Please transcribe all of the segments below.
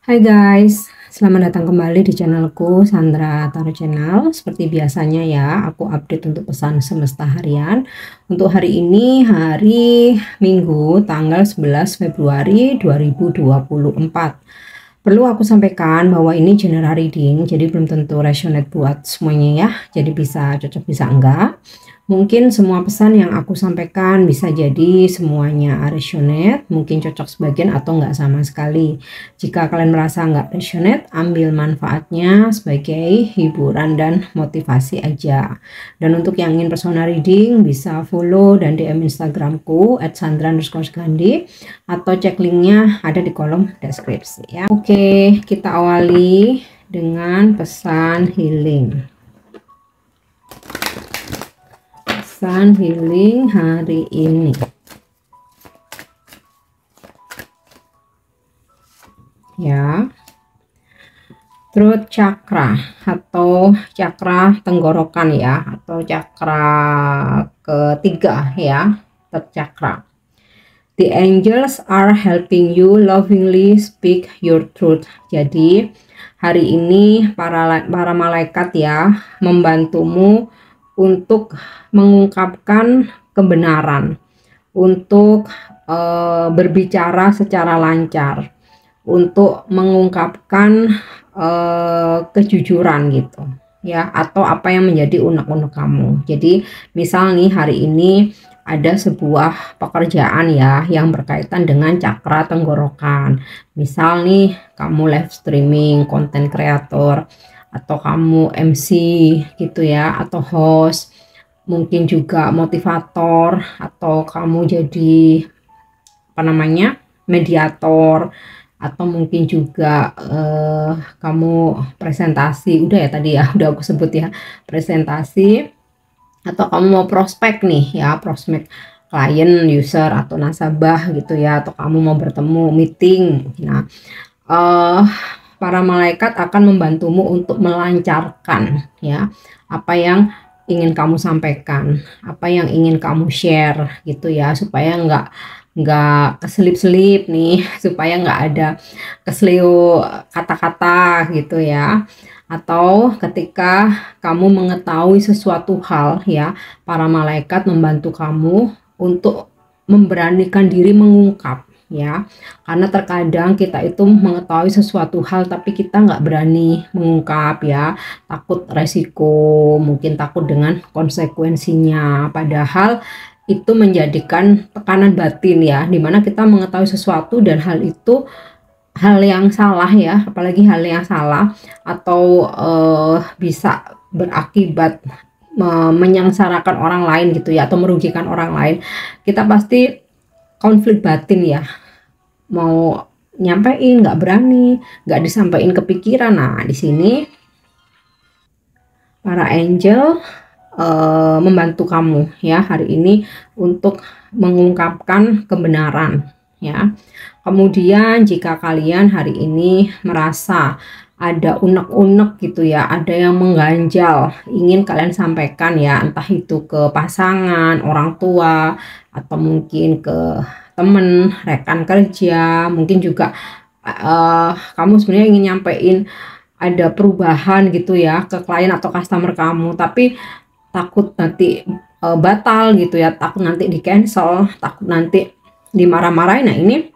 Hai guys, selamat datang kembali di channelku Sandra Tarot Channel. Seperti biasanya ya, aku update untuk pesan semesta harian. Untuk hari ini, hari Minggu, tanggal 11 Februari 2024. Perlu aku sampaikan bahwa ini general reading, jadi belum tentu resonate buat semuanya ya. Jadi bisa cocok, bisa enggak. Mungkin semua pesan yang aku sampaikan bisa jadi semuanya resonate, mungkin cocok sebagian atau enggak sama sekali. Jika kalian merasa enggak resonate, ambil manfaatnya sebagai hiburan dan motivasi aja. Dan untuk yang ingin personal reading bisa follow dan DM Instagramku @sandra_gandhi atau cek linknya ada di kolom deskripsi ya. Oke, kita awali dengan pesan healing. Pesan healing hari ini. Ya. Throat chakra atau cakra tenggorokan ya, atau cakra ketiga ya, third chakra. The angels are helping you lovingly speak your truth. Jadi hari ini para malaikat ya membantumu untuk mengungkapkan kebenaran, untuk berbicara secara lancar, untuk mengungkapkan kejujuran gitu ya, atau apa yang menjadi unek-unek kamu. Jadi misal nih hari ini ada sebuah pekerjaan ya yang berkaitan dengan cakra tenggorokan. Misal nih kamu live streaming, konten kreator, atau kamu MC gitu ya, atau host, mungkin juga motivator, atau kamu jadi apa namanya, mediator, atau mungkin juga kamu presentasi, udah ya tadi ya, udah aku sebut ya, presentasi, atau kamu mau prospek nih ya, prospek klien, user, atau nasabah gitu ya, atau kamu mau bertemu meeting. Nah, para malaikat akan membantumu untuk melancarkan ya apa yang ingin kamu sampaikan, apa yang ingin kamu share gitu ya, supaya nggak keselip-selip nih, supaya nggak ada keselio kata-kata gitu ya. Atau ketika kamu mengetahui sesuatu hal ya, para malaikat membantu kamu untuk memberanikan diri mengungkap ya, karena terkadang kita itu mengetahui sesuatu hal tapi kita nggak berani mengungkap ya, takut resiko, mungkin takut dengan konsekuensinya, padahal itu menjadikan tekanan batin ya, dimana kita mengetahui sesuatu dan hal itu hal yang salah ya, apalagi hal yang salah atau bisa berakibat menyengsarakan orang lain gitu ya, atau merugikan orang lain, kita pasti konflik batin ya, mau nyampein nggak berani, nggak disampaikan kepikiran. Nah di sini para angel membantu kamu ya hari ini untuk mengungkapkan kebenaran ya. Kemudian jika kalian hari ini merasa ada unek-unek gitu ya, ada yang mengganjal ingin kalian sampaikan ya, entah itu ke pasangan, orang tua, atau mungkin ke temen, rekan kerja, mungkin juga kamu sebenarnya ingin nyampein ada perubahan gitu ya ke klien atau customer kamu, tapi takut nanti batal gitu ya, takut nanti di cancel, takut nanti dimarah-marahin. Nah ini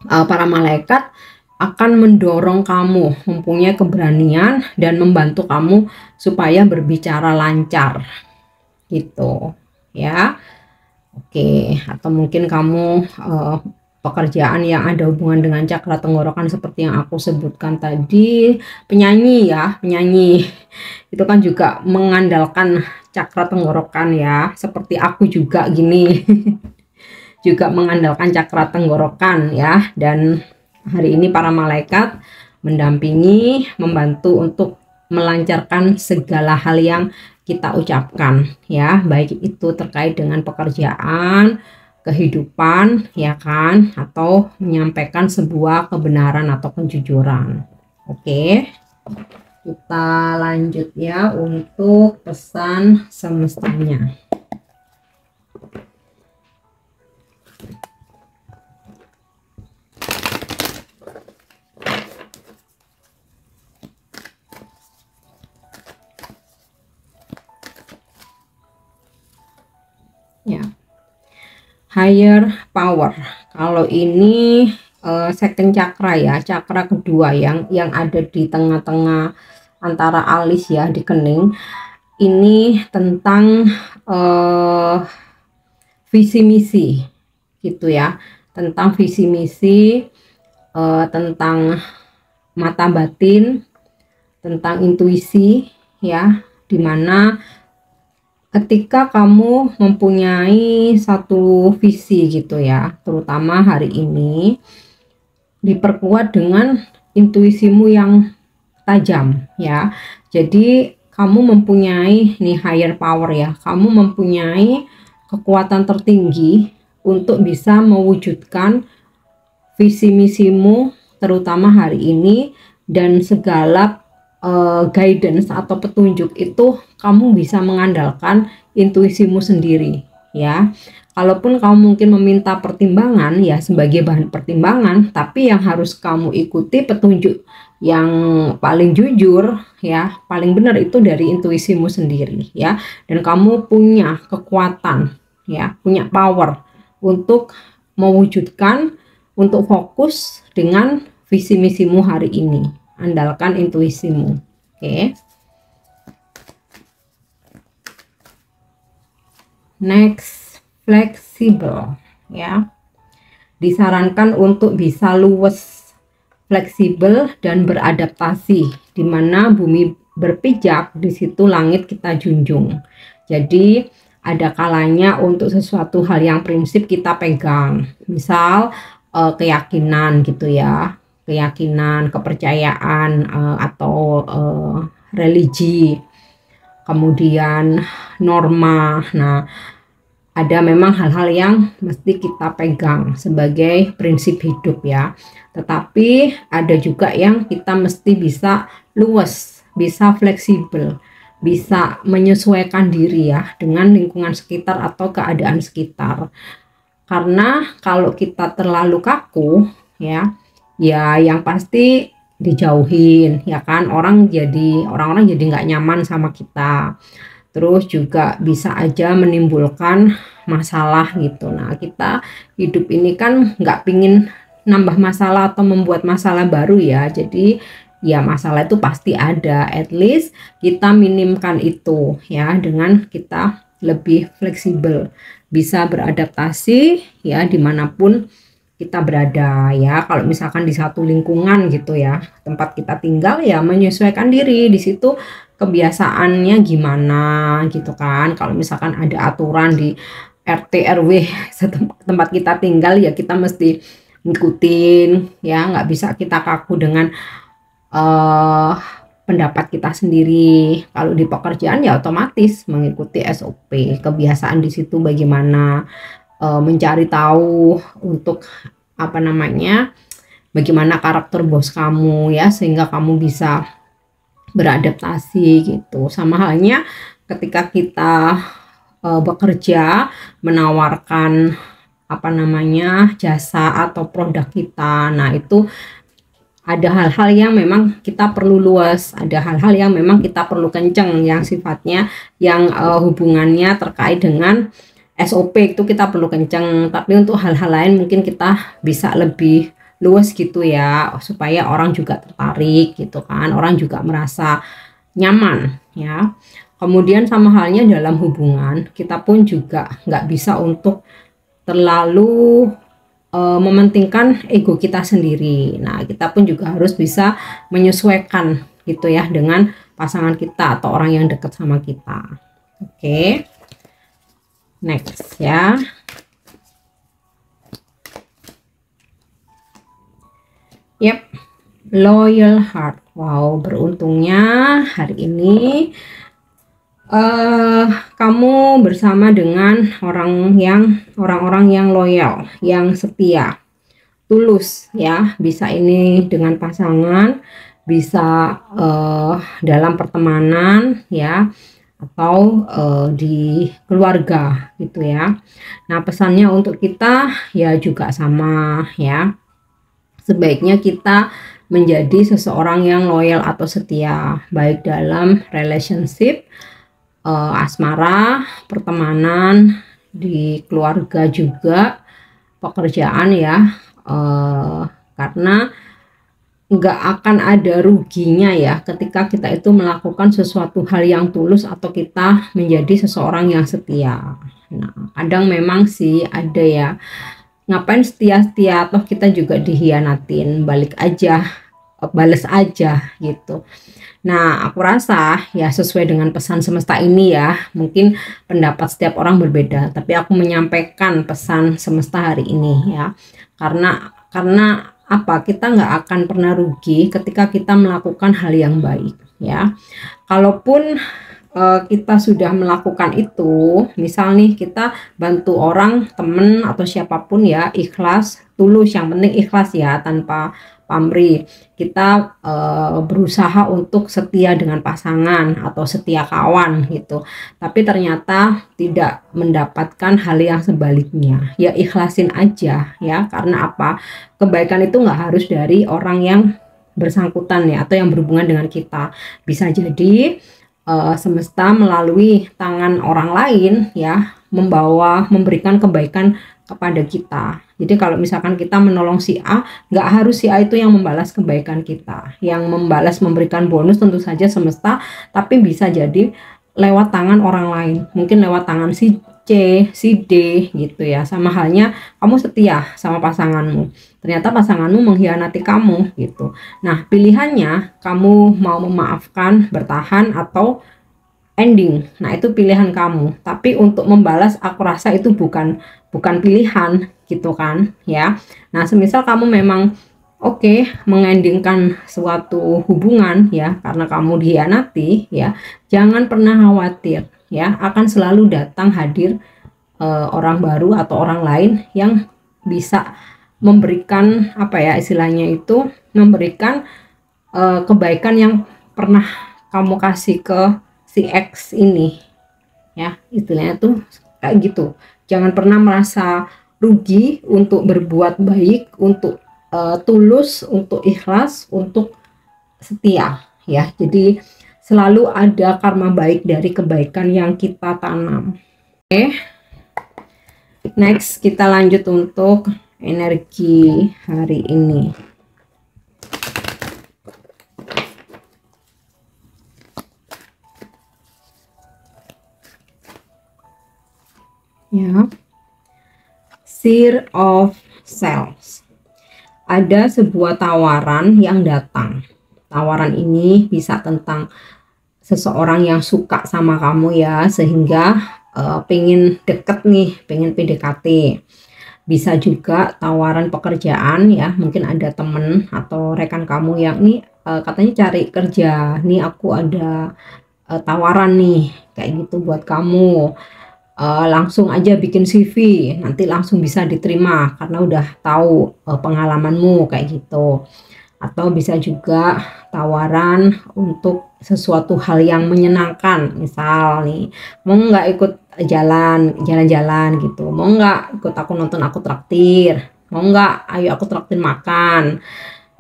para malaikat akan mendorong kamu mempunyai keberanian dan membantu kamu supaya berbicara lancar gitu ya. Oke, atau mungkin kamu pekerjaan yang ada hubungan dengan cakra tenggorokan seperti yang aku sebutkan tadi, penyanyi ya, penyanyi itu kan juga mengandalkan cakra tenggorokan ya, seperti aku juga gini juga mengandalkan cakra tenggorokan ya. Dan hari ini para malaikat mendampingi, membantu untuk melancarkan segala hal yang kita ucapkan ya, baik itu terkait dengan pekerjaan, kehidupan ya kan, atau menyampaikan sebuah kebenaran atau kejujuran. Oke, kita lanjut ya untuk pesan semestanya. ya. Higher power. Kalau ini second chakra ya, chakra kedua yang ada di tengah-tengah antara alis ya, di kening. Ini tentang visi misi gitu ya, tentang visi misi, tentang mata batin, tentang intuisi ya, dimana ketika kamu mempunyai satu visi gitu ya, terutama hari ini diperkuat dengan intuisimu yang tajam ya. Jadi kamu mempunyai nih higher power ya, kamu mempunyai kekuatan tertinggi untuk bisa mewujudkan visi misimu terutama hari ini, dan segala guidance atau petunjuk itu kamu bisa mengandalkan intuisimu sendiri ya. Kalaupun kamu mungkin meminta pertimbangan ya sebagai bahan pertimbangan, tapi yang harus kamu ikuti petunjuk yang paling jujur ya, paling benar itu dari intuisimu sendiri ya. Dan kamu punya kekuatan ya, punya power untuk mewujudkan, untuk fokus dengan visi misimu hari ini. Andalkan intuisimu. Oke. Next, fleksibel ya. Disarankan untuk bisa luwes, fleksibel dan beradaptasi. Di mana bumi berpijak, di situ langit kita junjung. Jadi ada kalanya untuk sesuatu hal yang prinsip kita pegang. Misal keyakinan gitu ya. Keyakinan, kepercayaan, atau religi, kemudian norma. Nah, ada memang hal-hal yang mesti kita pegang sebagai prinsip hidup ya. Tetapi ada juga yang kita mesti bisa luas, bisa fleksibel, bisa menyesuaikan diri ya dengan lingkungan sekitar atau keadaan sekitar. Karena kalau kita terlalu kaku ya, yang pasti dijauhin ya kan, orang-orang jadi nggak nyaman sama kita, terus juga bisa aja menimbulkan masalah gitu. Nah, kita hidup ini kan nggak pingin nambah masalah atau membuat masalah baru ya, jadi ya masalah itu pasti ada. At least kita minimkan itu ya dengan kita lebih fleksibel, bisa beradaptasi ya dimanapun kita berada ya. Kalau misalkan di satu lingkungan gitu ya, tempat kita tinggal ya menyesuaikan diri di situ, kebiasaannya gimana gitu kan. Kalau misalkan ada aturan di RT RW tempat kita tinggal ya kita mesti ngikutin ya, nggak bisa kita kaku dengan pendapat kita sendiri. Kalau di pekerjaan ya otomatis mengikuti SOP, kebiasaan di situ bagaimana, mencari tahu untuk bagaimana karakter bos kamu ya, sehingga kamu bisa beradaptasi gitu. Sama halnya ketika kita bekerja, menawarkan jasa atau produk kita. Nah, itu ada hal-hal yang memang kita perlu luas, ada hal-hal yang memang kita perlu kenceng, yang sifatnya yang hubungannya terkait dengan SOP itu kita perlu kenceng. Tapi untuk hal-hal lain mungkin kita bisa lebih luas gitu ya, supaya orang juga tertarik gitu kan, orang juga merasa nyaman ya. Kemudian sama halnya dalam hubungan, kita pun juga nggak bisa untuk terlalu mementingkan ego kita sendiri. Nah, kita pun juga harus bisa menyesuaikan gitu ya dengan pasangan kita atau orang yang dekat sama kita. Oke. Next ya. Yep, loyal heart. Wow, beruntungnya hari ini kamu bersama dengan orang-orang yang loyal, yang setia, tulus ya. Bisa ini dengan pasangan, bisa dalam pertemanan ya, atau di keluarga gitu ya. Nah, pesannya untuk kita ya juga sama ya. Sebaiknya kita menjadi seseorang yang loyal atau setia, baik dalam relationship, asmara, pertemanan di keluarga juga, pekerjaan ya, karena nggak akan ada ruginya ya ketika kita itu melakukan sesuatu hal yang tulus atau kita menjadi seseorang yang setia. Nah, kadang memang sih ada ya, ngapain setia-setia toh kita juga dihianatin, balik aja, bales aja gitu. Nah, aku rasa ya sesuai dengan pesan semesta ini ya, mungkin pendapat setiap orang berbeda, tapi aku menyampaikan pesan semesta hari ini ya. Karena apa? Kita nggak akan pernah rugi ketika kita melakukan hal yang baik ya. Kalaupun kita sudah melakukan itu, misal nih kita bantu orang, temen atau siapapun ya, ikhlas, tulus, yang penting ikhlas ya, tanpa pamrih. Kita berusaha untuk setia dengan pasangan atau setia kawan gitu, tapi ternyata tidak mendapatkan hal yang sebaliknya, ya ikhlasin aja ya. Karena apa? Kebaikan itu nggak harus dari orang yang bersangkutan ya, atau yang berhubungan dengan kita. Bisa jadi semesta melalui tangan orang lain ya memberikan kebaikan kepada kita. Jadi kalau misalkan kita menolong si A, nggak harus si A itu yang membalas kebaikan kita, yang membalas memberikan bonus tentu saja semesta, tapi bisa jadi lewat tangan orang lain, mungkin lewat tangan si C, si D gitu ya. Sama halnya kamu setia sama pasanganmu, ternyata pasanganmu mengkhianati kamu gitu. Nah, pilihannya kamu mau memaafkan, bertahan, atau ending. Nah, itu pilihan kamu. Tapi untuk membalas aku rasa itu bukan pilihan gitu kan ya. Nah, semisal kamu memang mengendingkan suatu hubungan ya karena kamu dikhianati ya, jangan pernah khawatir ya, akan selalu datang hadir orang baru atau orang lain yang bisa memberikan apa ya, istilahnya itu memberikan kebaikan yang pernah kamu kasih ke si X ini ya, istilahnya tuh kayak gitu. Jangan pernah merasa rugi untuk berbuat baik, untuk tulus, untuk ikhlas, untuk setia ya. Jadi selalu ada karma baik dari kebaikan yang kita tanam. Next kita lanjut untuk energi hari ini. Ya, Seer of Sales. Ada sebuah tawaran yang datang. Tawaran ini bisa tentang seseorang yang suka sama kamu ya, sehingga pengen deket nih, pengen PDKT. Bisa juga tawaran pekerjaan ya, mungkin ada temen atau rekan kamu yang nih katanya cari kerja, nih aku ada tawaran nih kayak gitu buat kamu. Langsung aja bikin CV, nanti langsung bisa diterima karena udah tahu pengalamanmu kayak gitu. Atau bisa juga tawaran untuk sesuatu hal yang menyenangkan, misal nih mau nggak ikut jalan-jalan gitu, mau nggak ikut aku nonton, aku traktir, mau nggak ayo aku traktir makan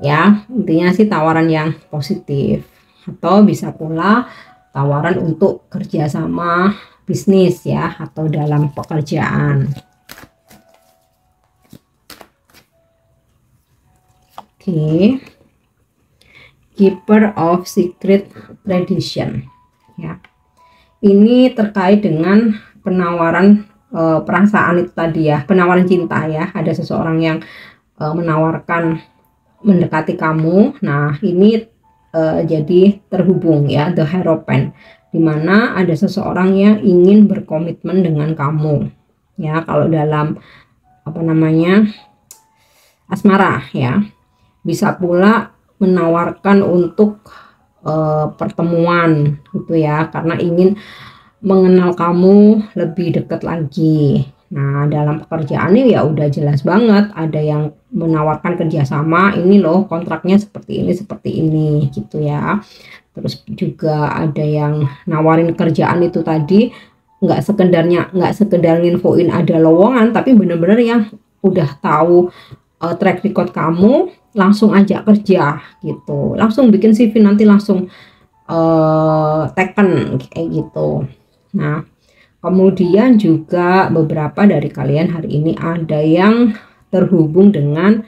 ya. Intinya sih tawaran yang positif. Atau bisa pula tawaran untuk kerjasama bisnis ya, atau dalam pekerjaan. Keeper of Secret Tradition ya. Ini terkait dengan penawaran perasaan itu tadi ya, penawaran cinta ya. Ada seseorang yang menawarkan mendekati kamu. Nah, ini jadi terhubung ya, The Hierophant, dimana ada seseorang yang ingin berkomitmen dengan kamu ya. Kalau dalam asmara ya, bisa pula menawarkan untuk pertemuan gitu ya, karena ingin mengenal kamu lebih dekat lagi. Nah, dalam pekerjaan ini ya udah jelas banget, ada yang menawarkan kerjasama, ini loh kontraknya seperti ini gitu ya. Terus juga ada yang nawarin kerjaan itu tadi nggak sekedar nginfoin ada lowongan, tapi bener-bener yang udah tahu track record kamu, langsung ajak kerja gitu, langsung bikin CV, nanti langsung taken kayak gitu. Nah, Kemudian juga beberapa dari kalian hari ini ada yang terhubung dengan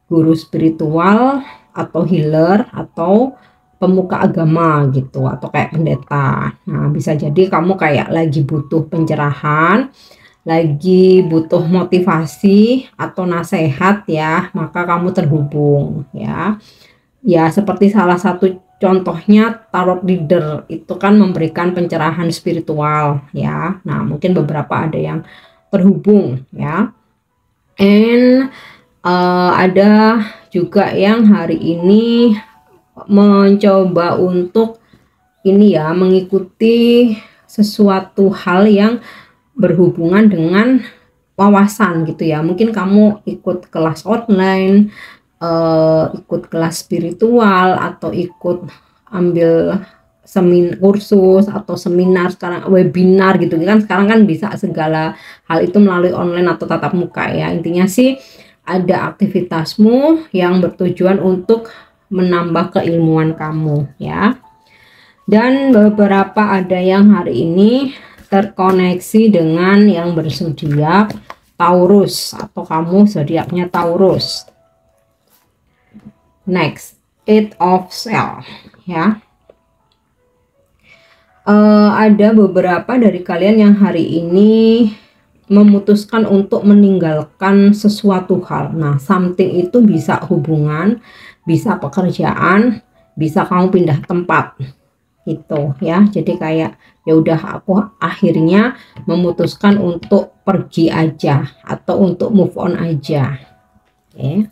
guru spiritual atau healer atau pemuka agama gitu, atau kayak pendeta. Nah, bisa jadi kamu kayak lagi butuh pencerahan, lagi butuh motivasi atau nasihat ya, maka kamu terhubung ya. Ya, seperti salah satu contohnya tarot reader itu kan memberikan pencerahan spiritual ya. Nah, mungkin beberapa ada yang terhubung ya. And ada juga yang hari ini mencoba untuk ini ya, mengikuti sesuatu hal yang berhubungan dengan wawasan gitu ya. Mungkin kamu ikut kelas online, ikut kelas spiritual, atau ikut ambil kursus atau seminar, sekarang webinar gitu kan, sekarang kan bisa segala hal itu melalui online atau tatap muka ya. Intinya sih ada aktivitasmu yang bertujuan untuk menambah keilmuan kamu ya. Dan beberapa ada yang hari ini terkoneksi dengan yang berzodiak Taurus, atau kamu zodiaknya Taurus. Next, Eight of Shell ya. Ada beberapa dari kalian yang hari ini memutuskan untuk meninggalkan sesuatu hal. Nah, something itu bisa hubungan, bisa pekerjaan, bisa kamu pindah tempat gitu ya. Jadi kayak ya udah, aku akhirnya memutuskan untuk pergi aja atau untuk move on aja. Oke.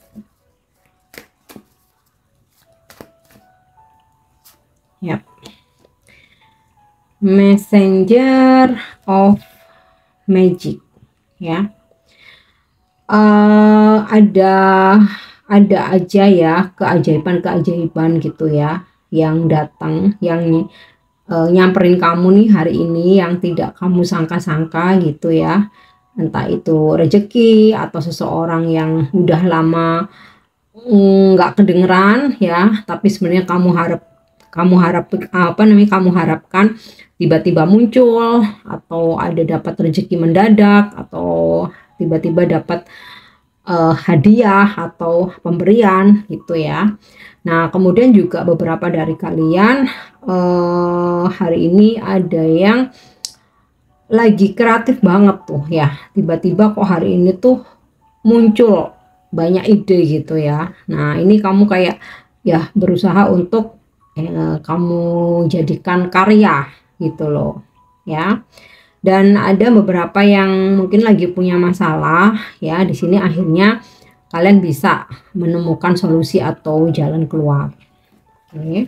Yap. Messenger of Magic ya. Ada aja ya keajaiban gitu ya yang datang, yang nyamperin kamu nih hari ini, yang tidak kamu sangka-sangka gitu ya. Entah itu rezeki atau seseorang yang udah lama nggak kedengeran ya, tapi sebenarnya kamu harapkan tiba-tiba muncul, atau ada dapat rezeki mendadak, atau tiba-tiba dapat hadiah atau pemberian gitu ya. Nah, kemudian juga beberapa dari kalian hari ini ada yang lagi kreatif banget tuh ya. Tiba-tiba kok hari ini tuh muncul banyak ide gitu ya. Nah, ini kamu kayak ya berusaha untuk kamu jadikan karya gitu loh ya. Dan ada beberapa yang mungkin lagi punya masalah ya. Di sini akhirnya kalian bisa menemukan solusi atau jalan keluar. Oke.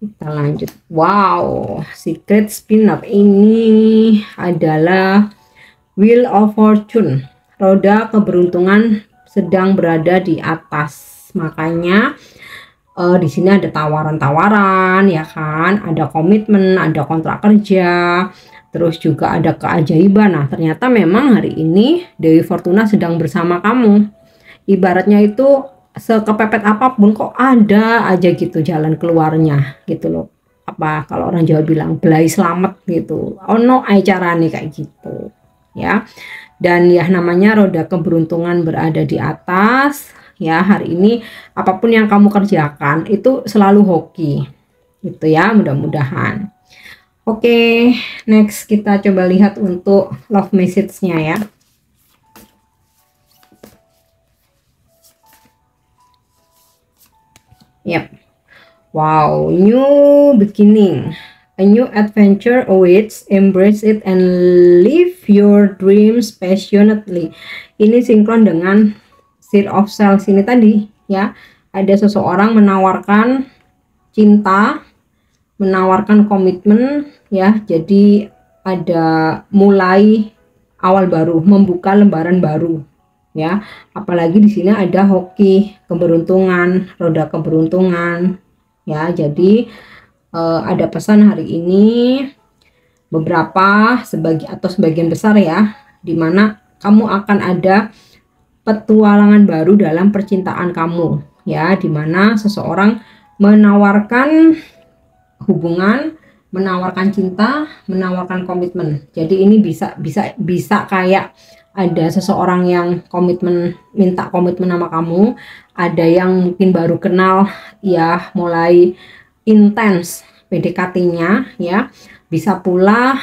Kita lanjut. Wow, secret spin-off ini adalah Wheel of Fortune. Roda keberuntungan sedang berada di atas. Makanya di sini ada tawaran-tawaran ya kan, ada komitmen, ada kontrak kerja, terus juga ada keajaiban. Nah, ternyata memang hari ini Dewi Fortuna sedang bersama kamu. Ibaratnya itu sekepepet apapun kok ada aja gitu jalan keluarnya gitu loh. Apa kalau orang Jawa bilang belai selamat gitu. Ono acara nih kayak gitu ya. Dan ya namanya roda keberuntungan berada di atas ya. Hari ini apapun yang kamu kerjakan itu selalu hoki gitu ya, mudah-mudahan. Oke, next kita coba lihat untuk love message-nya ya. Yep. Wow, new beginning. A new adventure awaits. Embrace it and live your dreams passionately. Ini sinkron dengan Seed of Sales ini tadi ya. Ada seseorang menawarkan cinta, menawarkan komitmen ya. Jadi ada mulai awal baru, membuka lembaran baru ya. Apalagi di sini ada hoki keberuntungan, roda keberuntungan ya. Jadi ada pesan hari ini beberapa sebagian besar ya, dimana kamu akan ada petualangan baru dalam percintaan kamu ya, dimana seseorang menawarkan hubungan, menawarkan cinta, menawarkan komitmen. Jadi ini bisa kayak ada seseorang yang minta komitmen sama kamu, ada yang mungkin baru kenal ya, mulai intens PDKT-nya ya. Bisa pula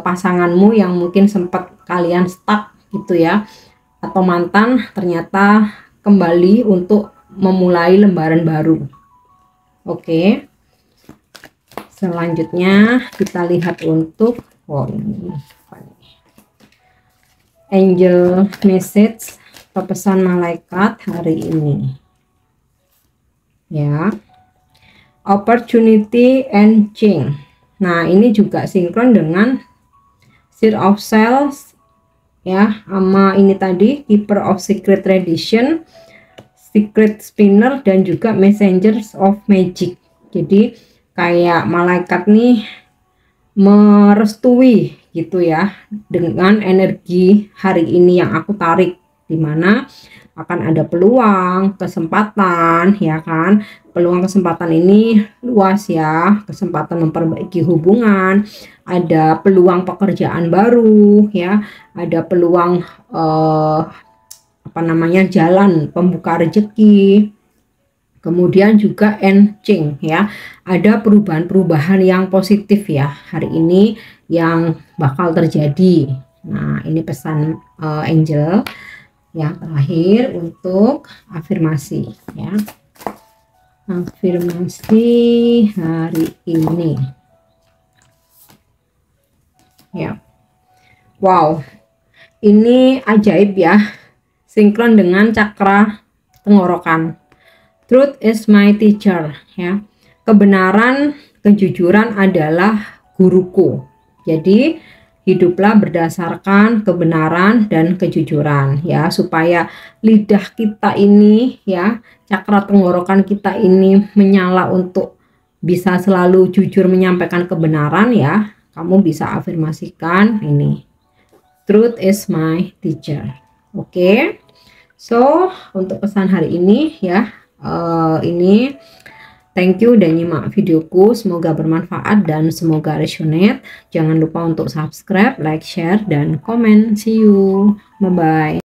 pasanganmu yang mungkin sempat kalian stuck gitu ya, atau mantan ternyata kembali untuk memulai lembaran baru. Oke. Selanjutnya kita lihat untuk angel message atau pesan malaikat hari ini. Ya. Opportunity and change. Nah, ini juga sinkron dengan Seer of Cells ya, sama ini tadi Keeper of Secret Tradition, Secret Spinner, dan juga Messengers of Magic. Jadi kayak malaikat nih merestui gitu ya dengan energi hari ini yang aku tarik, dimana akan ada peluang, kesempatan ya kan. Peluang kesempatan ini luas ya, kesempatan memperbaiki hubungan, ada peluang pekerjaan baru ya, ada peluang jalan pembuka rezeki, kemudian juga enching ya, ada perubahan-perubahan yang positif ya hari ini yang bakal terjadi. Nah, ini pesan angel yang terakhir untuk afirmasi ya, afirmasi hari ini ya. Wow, ini ajaib ya, sinkron dengan cakra tenggorokan. Truth is my teacher ya. Kebenaran, kejujuran adalah guruku. Jadi hiduplah berdasarkan kebenaran dan kejujuran ya, supaya lidah kita ini ya, cakra tenggorokan kita ini menyala untuk bisa selalu jujur menyampaikan kebenaran ya. Kamu bisa afirmasikan ini, truth is my teacher. Oke. So, untuk pesan hari ini ya, ini thank you udah nyimak videoku, semoga bermanfaat dan semoga resonate. Jangan lupa untuk subscribe, like, share, dan komen. See you, bye bye.